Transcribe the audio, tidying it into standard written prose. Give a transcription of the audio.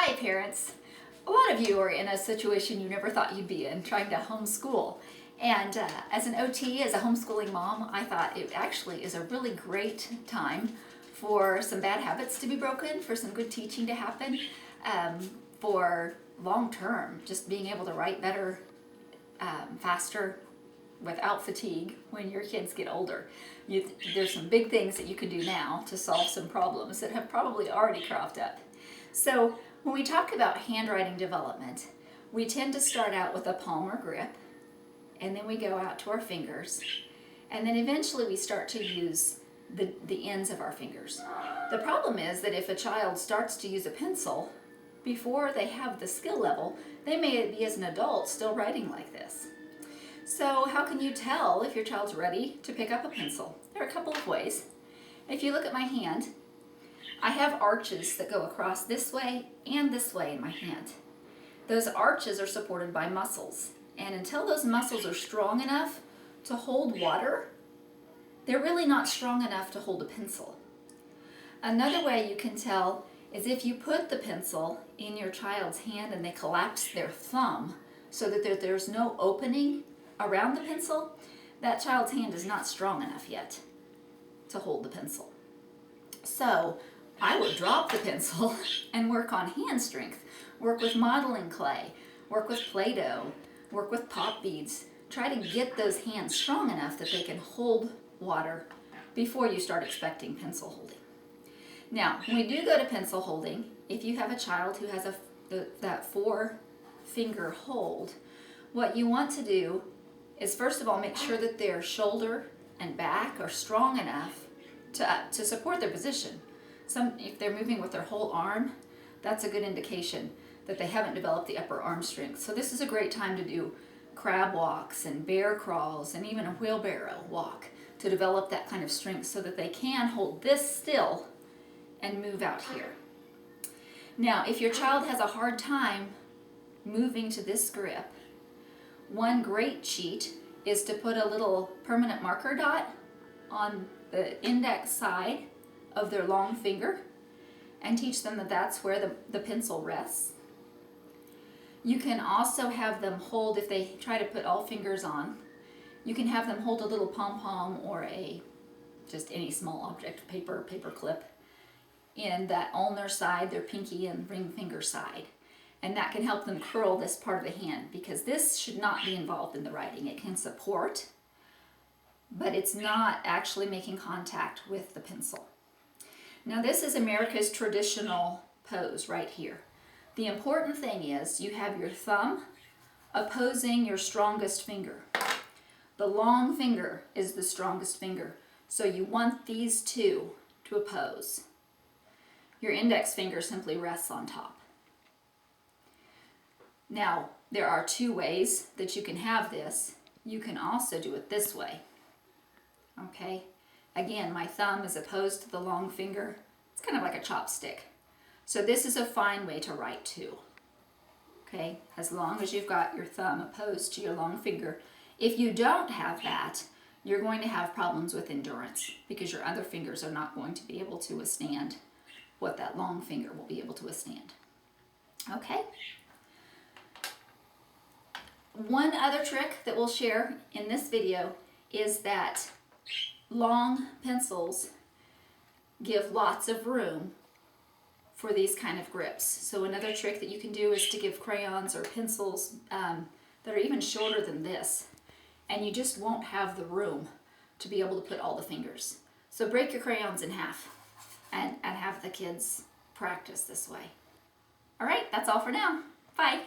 Hi parents. A lot of you are in a situation you never thought you'd be in, trying to homeschool. And as an OT, as a homeschooling mom, I thought it actually is a really great time for some bad habits to be broken, for some good teaching to happen, for long term, just being able to write better, faster, without fatigue when your kids get older. There's some big things that you can do now to solve some problems that have probably already cropped up. So when we talk about handwriting development, we tend to start out with a palm or grip, and then we go out to our fingers, and then eventually we start to use the ends of our fingers. The problem is that if a child starts to use a pencil before they have the skill level, they may be, as an adult, still writing like this. So how can you tell if your child's ready to pick up a pencil? There are a couple of ways. If you look at my hand, I have arches that go across this way and this way in my hand. Those arches are supported by muscles, and until those muscles are strong enough to hold water, they're really not strong enough to hold a pencil. Another way you can tell is if you put the pencil in your child's hand and they collapse their thumb so that there's no opening around the pencil, that child's hand is not strong enough yet to hold the pencil. So I would drop the pencil and work on hand strength, work with modeling clay, work with Play-Doh, work with pop beads. Try to get those hands strong enough that they can hold water before you start expecting pencil holding. Now, when we do go to pencil holding, if you have a child who has that 4-finger hold, what you want to do is first of all make sure that their shoulder and back are strong enough to support their position. If they're moving with their whole arm, that's a good indication that they haven't developed the upper arm strength. So this is a great time to do crab walks and bear crawls and even a wheelbarrow walk to develop that kind of strength so that they can hold this still and move out here. Now, if your child has a hard time moving to this grip, one great cheat is to put a little permanent marker dot on the index side of their long finger and teach them that that's where the pencil rests. You can also have them hold, if they try to put all fingers on, you can have them hold a little pom-pom or just any small object, paper clip, in that ulnar side, their pinky and ring finger side. And that can help them curl this part of the hand, because this should not be involved in the writing. It can support, but it's not actually making contact with the pencil. Now this is America's traditional pose right here. The important thing is you have your thumb opposing your strongest finger. The long finger is the strongest finger, so you want these two to oppose. Your index finger simply rests on top. Now, there are 2 ways that you can have this. You can also do it this way. Okay? Again, my thumb is opposed to the long finger. It's kind of like a chopstick. So this is a fine way to write too. Okay? As long as you've got your thumb opposed to your long finger. If you don't have that, you're going to have problems with endurance because your other fingers are not going to be able to withstand what that long finger will be able to withstand. Okay? One other trick that we'll share in this video is that long pencils give lots of room for these kind of grips. So another trick that you can do is to give crayons or pencils that are even shorter than this, and you just won't have the room to be able to put all the fingers. So break your crayons in half and have the kids practice this way. All right, that's all for now. Bye.